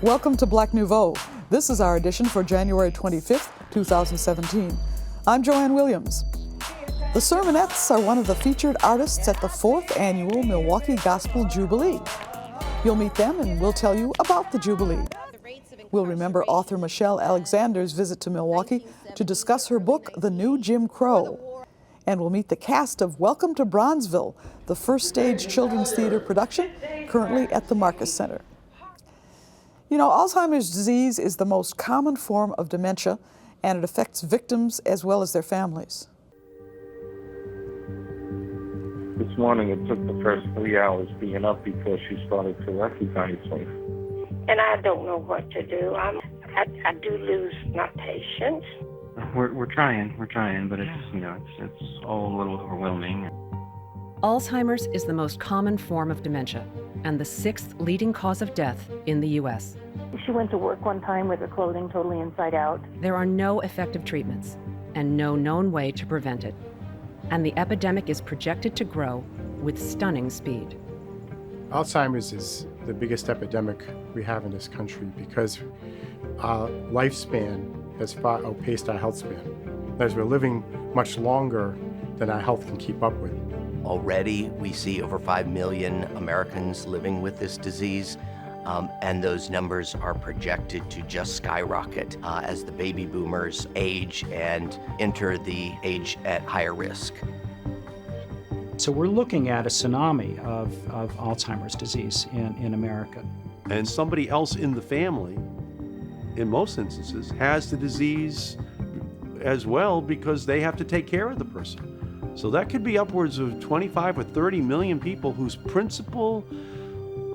Welcome to Black Nouveau. This is our edition for January 25th, 2017. I'm Joanne Williams. The Sermonettes are one of the featured artists at the 4th Annual Milwaukee Gospel Jubilee. You'll meet them and we'll tell you about the Jubilee. We'll remember author Michelle Alexander's visit to Milwaukee to discuss her book, The New Jim Crow. And we'll meet the cast of Welcome to Bronzeville, the first stage children's theater production currently at the Marcus Center. You know, Alzheimer's disease is the most common form of dementia, and it affects victims as well as their families. This morning it took the first 3 hours being up before she started to recognize me. And I don't know what to do. I do lose my patience. We're trying, but it's all a little overwhelming. Alzheimer's is the most common form of dementia and the 6th leading cause of death in the U.S. She went to work one time with her clothing totally inside out. There are no effective treatments and no known way to prevent it. And the epidemic is projected to grow with stunning speed. Alzheimer's is the biggest epidemic we have in this country because our lifespan has far outpaced our health span. As we're living much longer than our health can keep up with. Already, we see over 5 million Americans living with this disease, and those numbers are projected to just skyrocket as the baby boomers age and enter the age at higher risk. So we're looking at a tsunami of Alzheimer's disease in America. And somebody else in the family, in most instances, has the disease as well because they have to take care of the person. So that could be upwards of 25 or 30 million people whose principal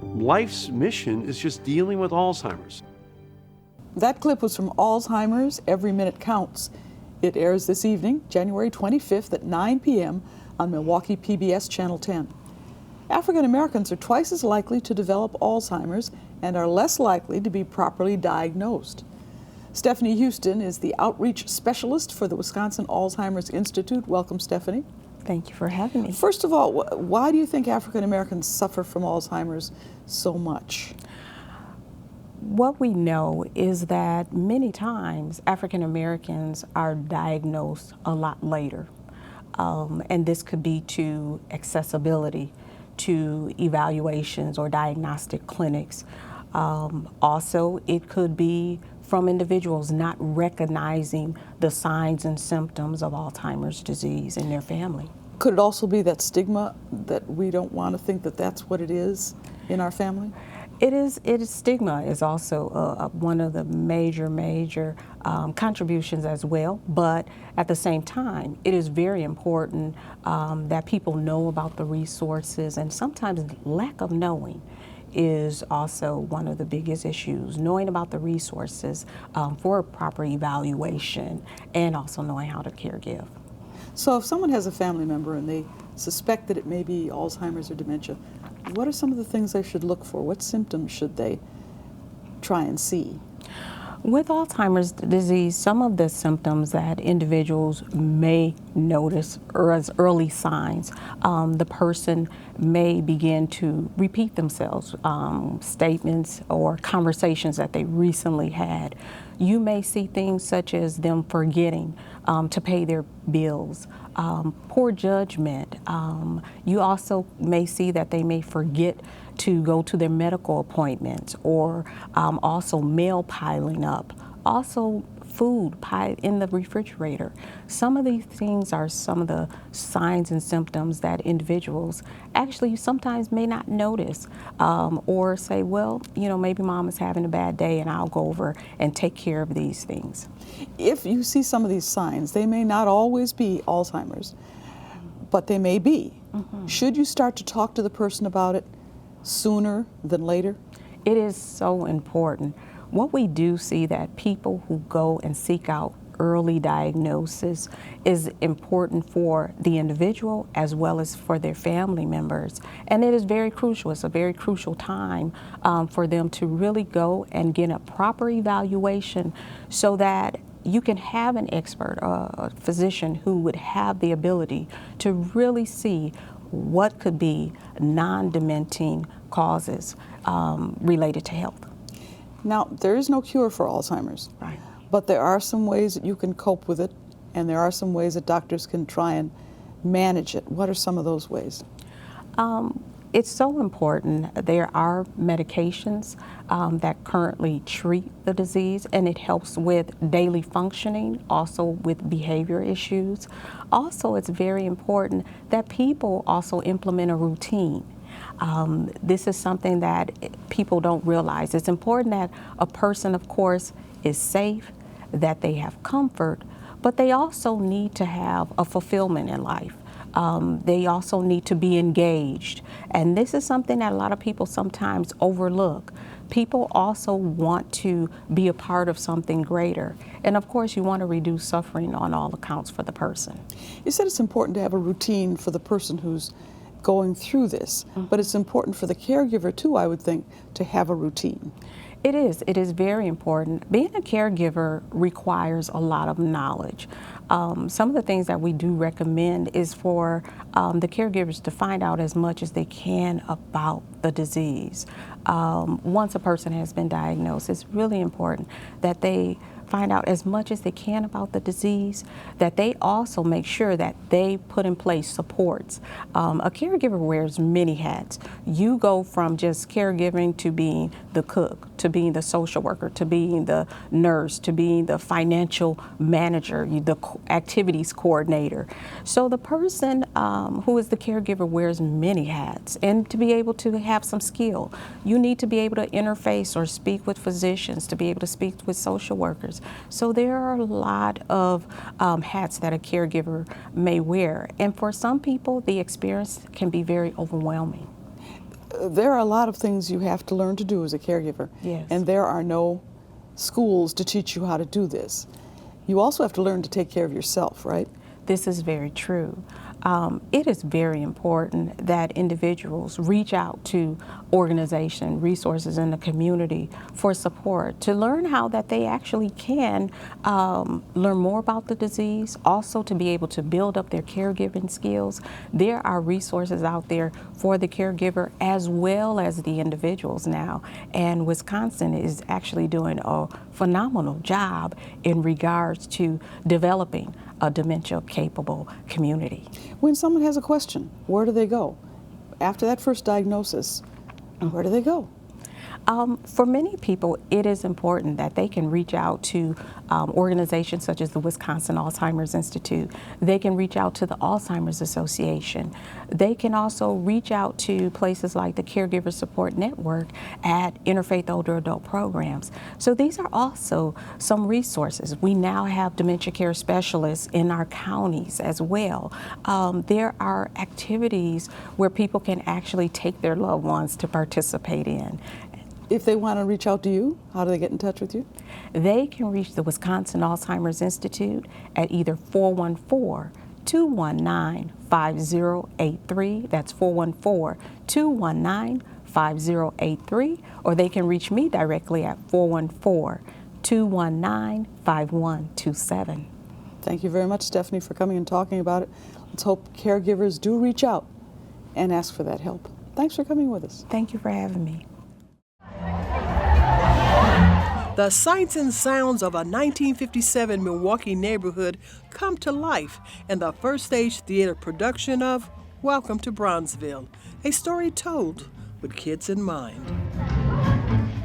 life's mission is just dealing with Alzheimer's. That clip was from Alzheimer's Every Minute Counts. It airs this evening, January 25th at 9 p.m. on Milwaukee PBS Channel 10. African Americans are twice as likely to develop Alzheimer's and are less likely to be properly diagnosed. Stephanie Houston is the outreach specialist for the Wisconsin Alzheimer's Institute. Welcome, Stephanie. Thank you for having me. First of all, why do you think African Americans suffer from Alzheimer's so much? What we know is that many times African Americans are diagnosed a lot later. And this could be to accessibility, to evaluations or diagnostic clinics. Also, it could be from individuals not recognizing the signs and symptoms of Alzheimer's disease in their family. Could it also be that stigma that we don't want to think that that's what it is in our family? It is stigma is also one of the major contributions as well, but at the same time, it is very important that people know about the resources, and sometimes lack of knowing is also one of the biggest issues, knowing about the resources for proper evaluation and also knowing how to care give. So if someone has a family member and they suspect that it may be Alzheimer's or dementia, what are some of the things they should look for? What symptoms should they try and see? With Alzheimer's disease, some of the symptoms that individuals may notice or as early signs, the person may begin to repeat themselves, statements or conversations that they recently had. You may see things such as them forgetting to pay their bills, poor judgment. You also may see that they may forget to go to their medical appointments, or also mail piling up, also food in the refrigerator. Some of these things are some of the signs and symptoms that individuals actually sometimes may not notice, or say, well, maybe mom is having a bad day and I'll go over and take care of these things. If you see some of these signs, they may not always be Alzheimer's, but they may be. Mm-hmm. Should you start to talk to the person about it sooner than later? It is so important. What we do see that people who go and seek out early diagnosis is important for the individual as well as for their family members. And it is very crucial. It's a very crucial time for them to really go and get a proper evaluation so that you can have an expert, a physician who would have the ability to really see what could be non-dementing causes related to health. Now, there is no cure for Alzheimer's, Right. but there are some ways that you can cope with it, and there are some ways that doctors can try and manage it. What are some of those ways? It's so important. There are medications that currently treat the disease, and it helps with daily functioning, also with behavior issues. Also, it's very important that people also implement a routine. This is something that people don't realize. It's important that a person, of course, is safe, that they have comfort, but they also need to have a fulfillment in life. They also need to be engaged. And this is something that a lot of people sometimes overlook. People also want to be a part of something greater. And of course, you want to reduce suffering on all accounts for the person. You said it's important to have a routine for the person who's going through this, but it's important for the caregiver too, I would think, to have a routine. It is very important. Being a caregiver requires a lot of knowledge. Some of the things that we do recommend is for the caregivers to find out as much as they can about the disease. Once a person has been diagnosed, it's really important that they find out as much as they can about the disease, that they also make sure that they put in place supports. A caregiver wears many hats. You go from just caregiving to being the cook, to being the social worker, to being the nurse, to being the financial manager, the activities coordinator. So the person who is the caregiver wears many hats, and to be able to have some skill, you need to be able to interface or speak with physicians, to be able to speak with social workers. So there are a lot of hats that a caregiver may wear. And for some people, the experience can be very overwhelming. There are a lot of things you have to learn to do as a caregiver. Yes. And there are no schools to teach you how to do this. You also have to learn to take care of yourself, right? This is very true. It is very important that individuals reach out to organizations, resources in the community for support, to learn how that they actually can learn more about the disease, also to be able to build up their caregiving skills. There are resources out there for the caregiver as well as the individuals now, and Wisconsin is actually doing a phenomenal job in regards to developing a dementia-capable community. When someone has a question, where do they go? After that first diagnosis, where do they go? For many people, it is important that they can reach out to organizations such as the Wisconsin Alzheimer's Institute. They can reach out to the Alzheimer's Association. They can also reach out to places like the Caregiver Support Network at Interfaith Older Adult Programs. So these are also some resources. We now have dementia care specialists in our counties as well. There are activities where people can actually take their loved ones to participate in. If they want to reach out to you, how do they get in touch with you? They can reach the Wisconsin Alzheimer's Institute at either 414-219-5083, that's 414-219-5083, or they can reach me directly at 414-219-5127. Thank you very much, Stephanie, for coming and talking about it. Let's hope caregivers do reach out and ask for that help. Thanks for coming with us. Thank you for having me. The sights and sounds of a 1957 Milwaukee neighborhood come to life in the First Stage Theater production of Welcome to Bronzeville, a story told with kids in mind.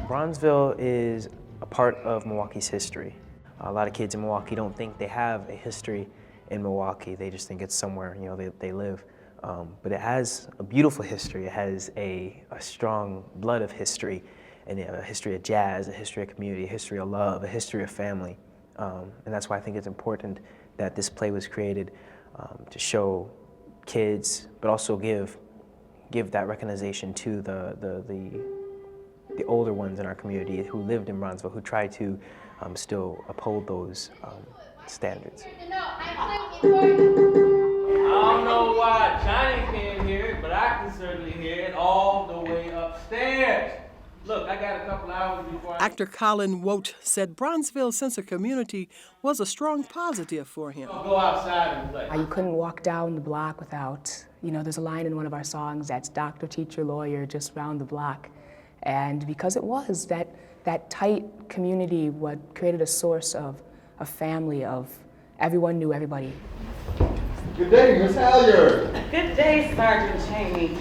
Bronzeville is a part of Milwaukee's history. A lot of kids in Milwaukee don't think they have a history in Milwaukee. They just think it's somewhere, they live. But it has a beautiful history. It has a strong blood of history, and a history of jazz, a history of community, a history of love, a history of family. And that's why I think it's important that this play was created to show kids, but also give that recognition to the older ones in our community who lived in Bronzeville, who tried to still uphold those standards. I don't know why Johnny can't hear it, but I can certainly hear it all the way upstairs. Look, I got a couple hours before Actor Colin Wote said Bronzeville's sense of community was a strong positive for him. Go outside and play. You couldn't walk down the block without, there's a line in one of our songs that's doctor, teacher, lawyer, just round the block. And because it was that that tight community what created a source of a family of everyone knew everybody. Good day, Miss Halyard. Good day, Sergeant Cheney.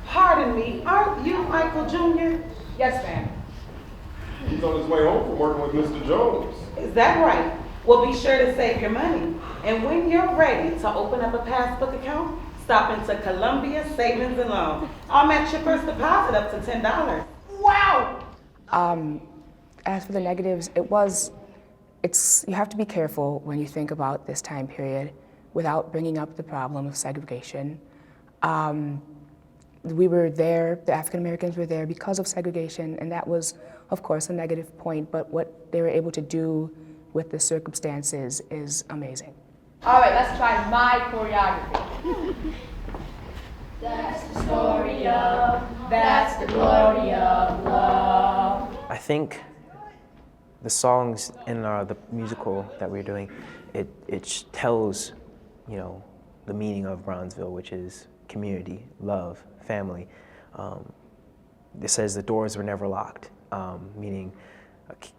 Pardon me, aren't you Michael Jr.? Yes, ma'am. He's on his way home from working with Mr. Jones. Is that right? Well, be sure to save your money. And when you're ready to open up a passbook account, stop into Columbia Savings and Loan. I'll match your first deposit up to $10. Wow! As for the negatives, you have to be careful when you think about this time period without bringing up the problem of segregation. We were there, the African Americans were there because of segregation, and that was, of course, a negative point, but what they were able to do with the circumstances is amazing. All right, let's try my choreography. That's the story of, that's the glory of love. I think the songs in the musical that we're doing, it tells, you know, the meaning of Bronzeville, which is community, love, family. It says the doors were never locked, meaning,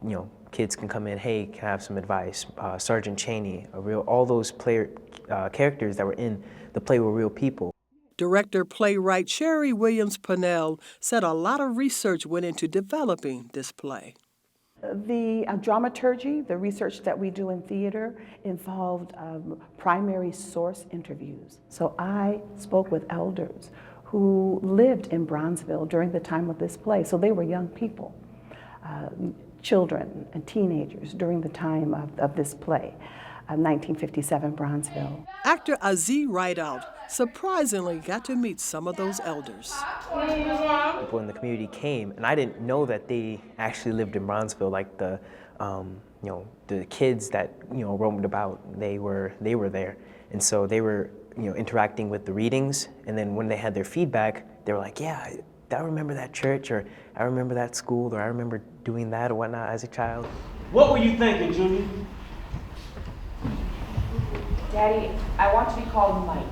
you know, kids can come in, hey, can I have some advice? Sergeant Cheney, all those characters that were in the play were real people. Director playwright Sherry Williams Pennell said a lot of research went into developing this play. The dramaturgy, the research that we do in theater, involved primary source interviews. So I spoke with elders who lived in Bronzeville during the time of this play. So they were young people, children and teenagers during the time of this play, 1957 Bronzeville. Actor Aziz Rideout surprisingly got to meet some of those elders. People in the community came, and I didn't know that they actually lived in Bronzeville. Like the, you know, the kids that roamed about, they were there, and so they were interacting with the readings. And then when they had their feedback, they were like, "Yeah, I remember that church, or I remember that school, or I remember doing that or whatnot as a child." What were you thinking, Junior? Daddy, I want to be called Mike.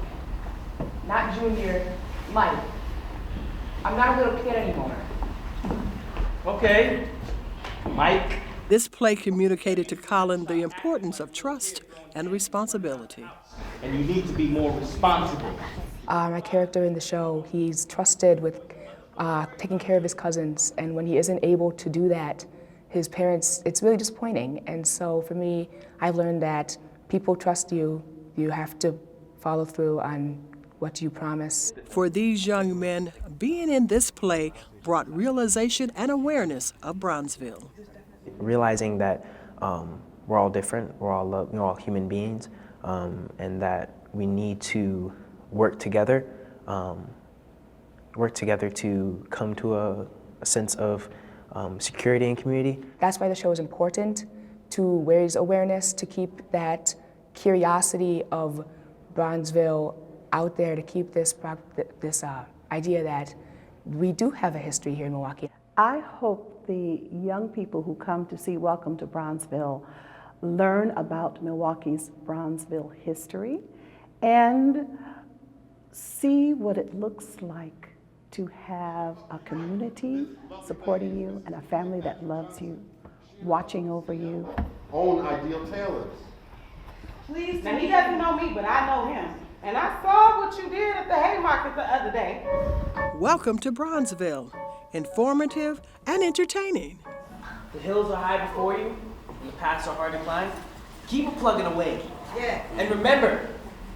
Not Junior, Mike. I'm not a little kid anymore. Okay, Mike. This play communicated to Colin the importance of trust and responsibility. And you need to be more responsible. My character in the show, he's trusted with taking care of his cousins, and when he isn't able to do that, his parents, it's really disappointing. And so for me, I've learned that people trust you. You have to follow through on what you promise. For these young men, being in this play brought realization and awareness of Bronzeville. Realizing that we're all different, we're all human beings, and that we need to work together to come to a sense of security and community. That's why the show is important, to raise awareness, to keep that curiosity of Bronzeville out there, to keep this idea that we do have a history here in Milwaukee. I hope the young people who come to see Welcome to Bronzeville learn about Milwaukee's Bronzeville history and see what it looks like to have a community supporting you and a family that loves you, watching over you. Own Ideal Tailors. Please, now he doesn't know me, but I know him. And I saw what you did at the Haymarket the other day. Welcome to Bronzeville, informative and entertaining. The hills are high before you, and the paths are hard to climb. Keep on plugging away. Yeah. And remember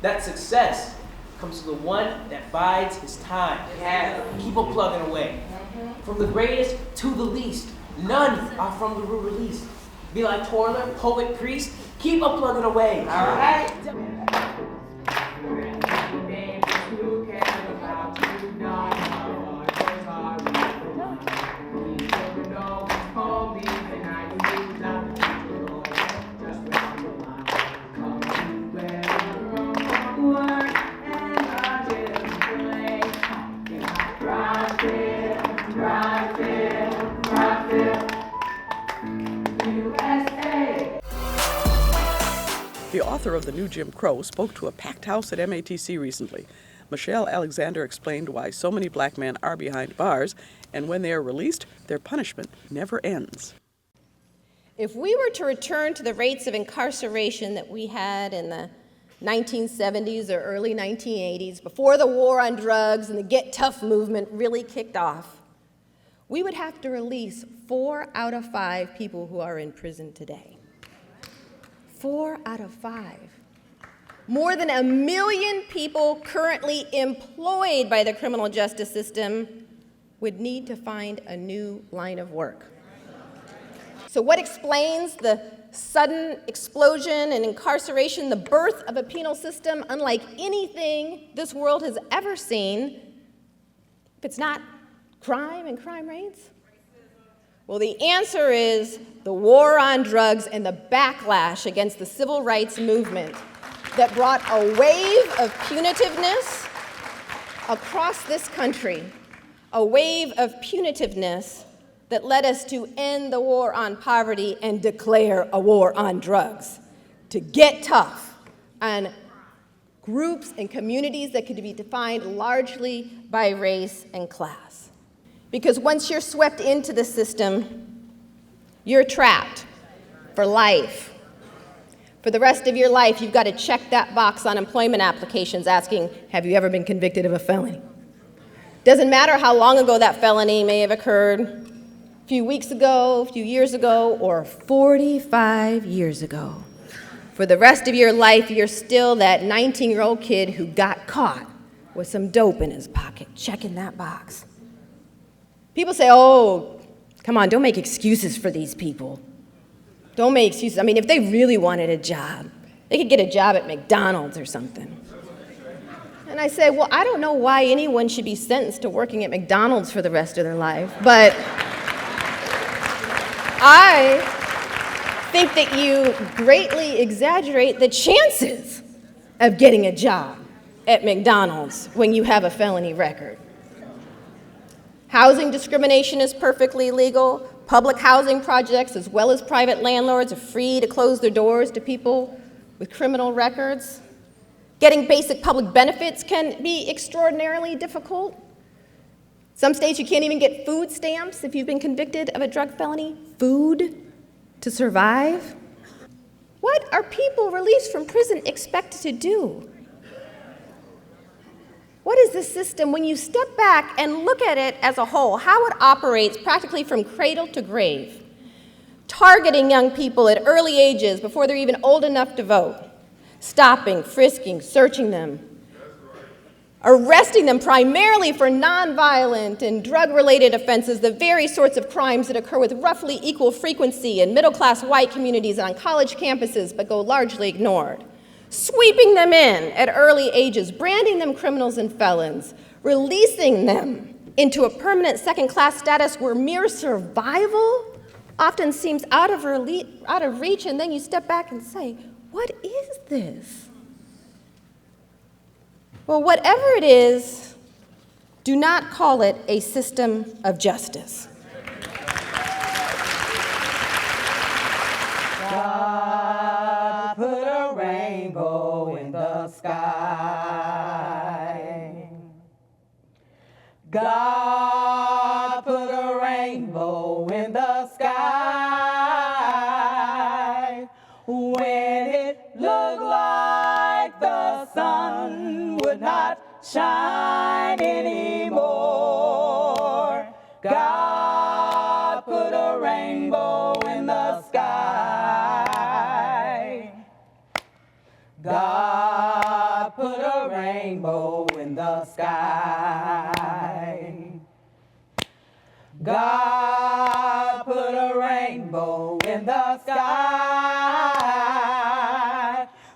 that success comes to the one that bides his time. Yeah. Keep on plugging away. From the greatest to the least, none are from the released. Be like toiler, poet, priest, keep on plugging away. All right. The author of The New Jim Crow spoke to a packed house at MATC recently. Michelle Alexander explained why so many black men are behind bars, and when they are released, their punishment never ends. If we were to return to the rates of incarceration that we had in the 1970s or early 1980s, before the war on drugs and the Get Tough movement really kicked off, we would have to release 4 out of 5 people who are in prison today. 4 out of 5. More than 1 million people currently employed by the criminal justice system would need to find a new line of work. So what explains the sudden explosion in incarceration, the birth of a penal system unlike anything this world has ever seen, if it's not crime and crime rates? Well, the answer is the war on drugs and the backlash against the civil rights movement that brought a wave of punitiveness across this country, a wave of punitiveness that led us to end the war on poverty and declare a war on drugs, to get tough on groups and communities that could be defined largely by race and class. Because once you're swept into the system, you're trapped for life. For the rest of your life, you've got to check that box on employment applications asking, have you ever been convicted of a felony? Doesn't matter how long ago that felony may have occurred, a few weeks ago, a few years ago, or 45 years ago. For the rest of your life, you're still that 19-year-old kid who got caught with some dope in his pocket, checking that box. People say, oh, come on, don't make excuses for these people. Don't make excuses. I mean, if they really wanted a job, they could get a job at McDonald's or something. And I say, well, I don't know why anyone should be sentenced to working at McDonald's for the rest of their life, but I think that you greatly exaggerate the chances of getting a job at McDonald's when you have a felony record. Housing discrimination is perfectly legal. Public housing projects, as well as private landlords, are free to close their doors to people with criminal records. Getting basic public benefits can be extraordinarily difficult. Some states you can't even get food stamps if you've been convicted of a drug felony. Food to survive. What are people released from prison expected to do? What is the system, when you step back and look at it as a whole, how it operates practically from cradle to grave, targeting young people at early ages before they're even old enough to vote, stopping, frisking, searching them, arresting them primarily for nonviolent and drug-related offenses, the very sorts of crimes that occur with roughly equal frequency in middle-class white communities and on college campuses but go largely ignored. Sweeping them in at early ages, branding them criminals and felons, releasing them into a permanent second-class status where mere survival often seems out of reach, and then you step back and say, what is this? Well, whatever it is, do not call it a system of justice. God put a rainbow in the sky. God put a rainbow in the sky. When it looked like the sun would not shine anymore, God put a rainbow in the sky. God put a rainbow in the sky. God put a rainbow in the sky.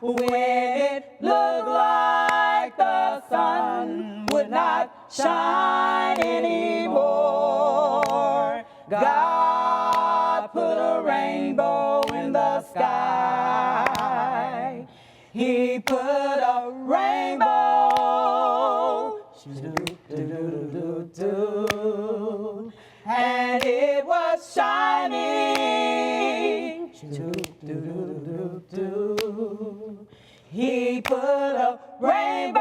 When it looked like the sun would not shine anymore, God put a rainbow in the sky. He put a rainbow, and it was shining. He put a rainbow,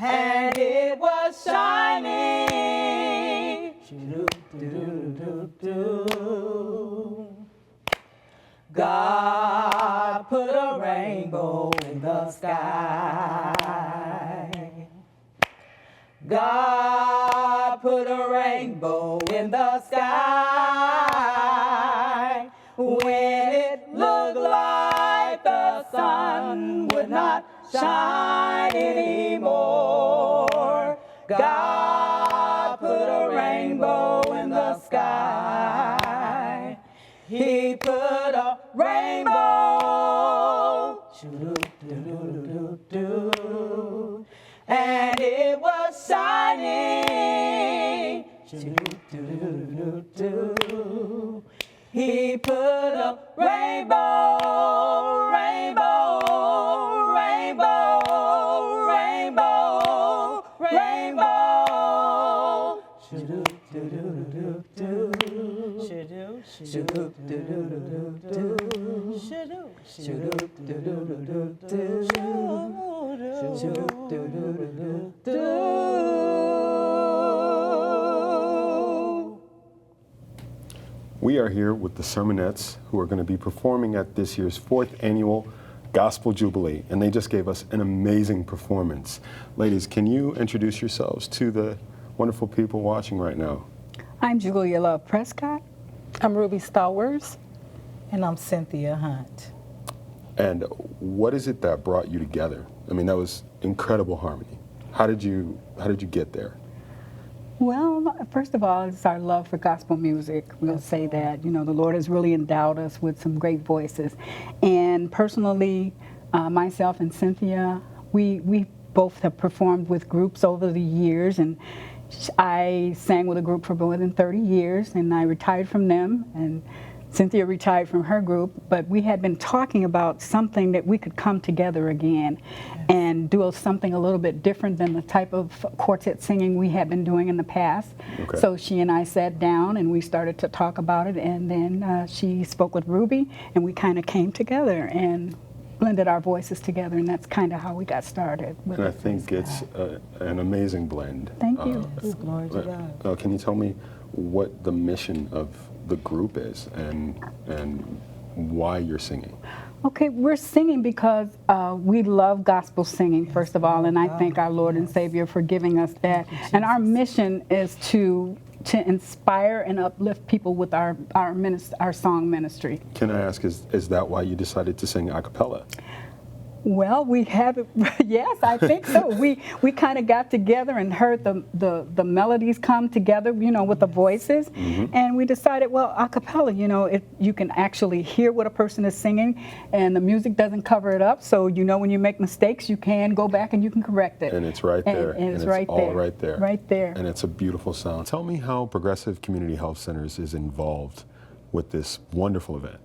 and it was shining. God put a rainbow in the sky. God put a rainbow in the sky. When it looked like the sun would not shine anymore, God put a rainbow in the sky. He put a rainbow, and it was shining. He put a rainbow, rainbow, rainbow, rainbow, rainbow. We are here with the Sermonettes, who are going to be performing at this year's 4th annual Gospel Jubilee, and they just gave us an amazing performance. Ladies, can you introduce yourselves to the wonderful people watching right now? I'm Julia Love Prescott. I'm Ruby Stowers. And I'm Cynthia Hunt. And what is it that brought you together? I mean, that was incredible harmony. How did you get there? Well, first of all, it's our love for gospel music. We'll say that. You know, the Lord has really endowed us with some great voices. And personally, myself and Cynthia, we both have performed with groups over the years, and I sang with a group for more than 30 years, and I retired from them, and Cynthia retired from her group, but we had been talking about something that we could come together again and do something a little bit different than the type of quartet singing we had been doing in the past. Okay. So she and I sat down and we started to talk about it, and then she spoke with Ruby, and we kind of came together and blended our voices together, and that's kind of how we got started. And I think it's an amazing blend. Thank you. Glory to God. Can you tell me what the mission of the group is and why you're singing? Okay, we're singing because we love gospel singing, first of all, and I thank our Lord and Savior for giving us that. And our mission is to inspire and uplift people with our song ministry. Can I ask, is that why you decided to sing a cappella? Well, we have it. Yes, I think so. We kind of got together and heard the melodies come together, you know, with the voices, and we decided, well, a cappella, you know, you can actually hear what a person is singing, and the music doesn't cover it up. So you know, when you make mistakes, you can go back and you can correct it. And it's right there. And it's right there. All right there. Right there. And it's a beautiful sound. Tell me how Progressive Community Health Centers is involved with this wonderful event.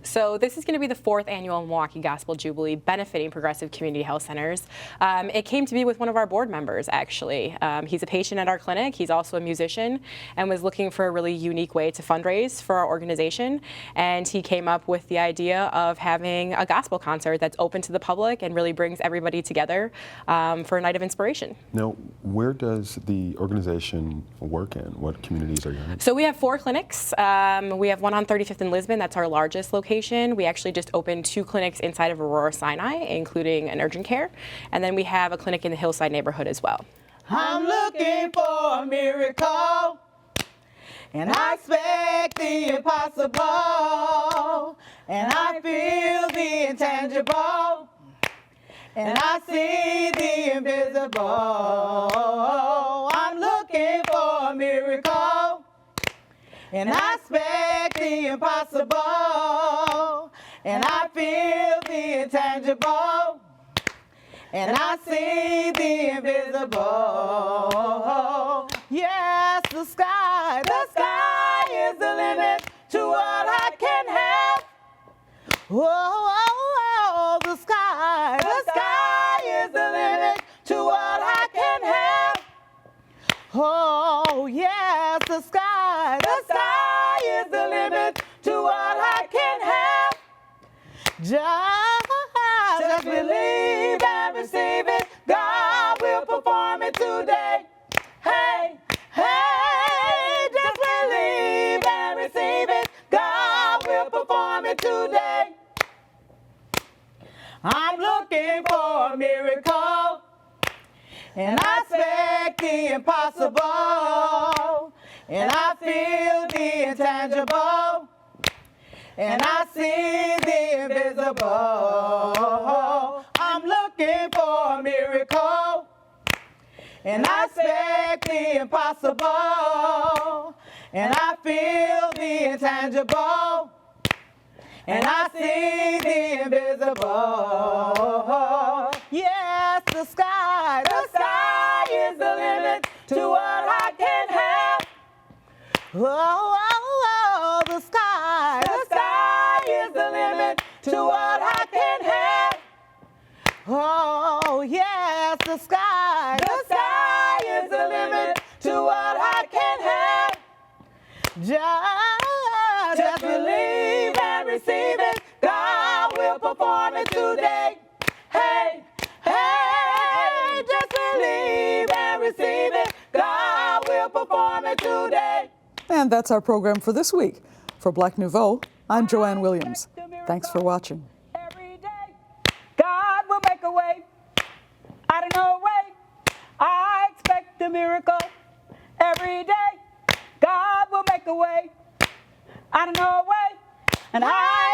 So this is going to be the 4th annual Milwaukee Gospel Jubilee benefiting Progressive Community Health Centers. It came to be with one of our board members, actually. He's a patient at our clinic. He's also a musician and was looking for a really unique way to fundraise for our organization. And he came up with the idea of having a gospel concert that's open to the public and really brings everybody together for a night of inspiration. Now, where does the organization work in? What communities are you in? So we have 4 clinics. We have one on 35th and Lisbon. That's our largest location. We actually just opened 2 clinics inside of Aurora Sinai, including an urgent care. And then we have a clinic in the Hillside neighborhood as well. I'm looking for a miracle, and I expect the impossible, and I feel the intangible, and I see the invisible. I'm looking for a miracle, and I expect the impossible, and I feel the intangible, and I see the invisible. Yes, the sky is the limit to what I can have. Oh, the sky is the limit to what I can have. Oh, yes, the sky is the limit to what I can have. Just believe and receive it. God will perform it today. Hey, hey, perform it today. I'm looking for a miracle, and I expect the impossible, and I feel the intangible, and I see the invisible. I'm looking for a miracle, and I expect the impossible, and I feel the intangible, and I see the invisible. Yes, the sky is the limit to what I can have. Oh, oh, oh, the sky is the limit to what I can have. Oh, yes, the sky is the limit to what I can have. Just believe and receive it. God will perform it today. Hey, hey, just believe and receive it. God will perform it today. And that's our program for this week. For Black Nouveau, I'm Joanne Williams. Thanks for watching. God will make a way out of no way. I expect a miracle every day. God will make a way out of no way. And I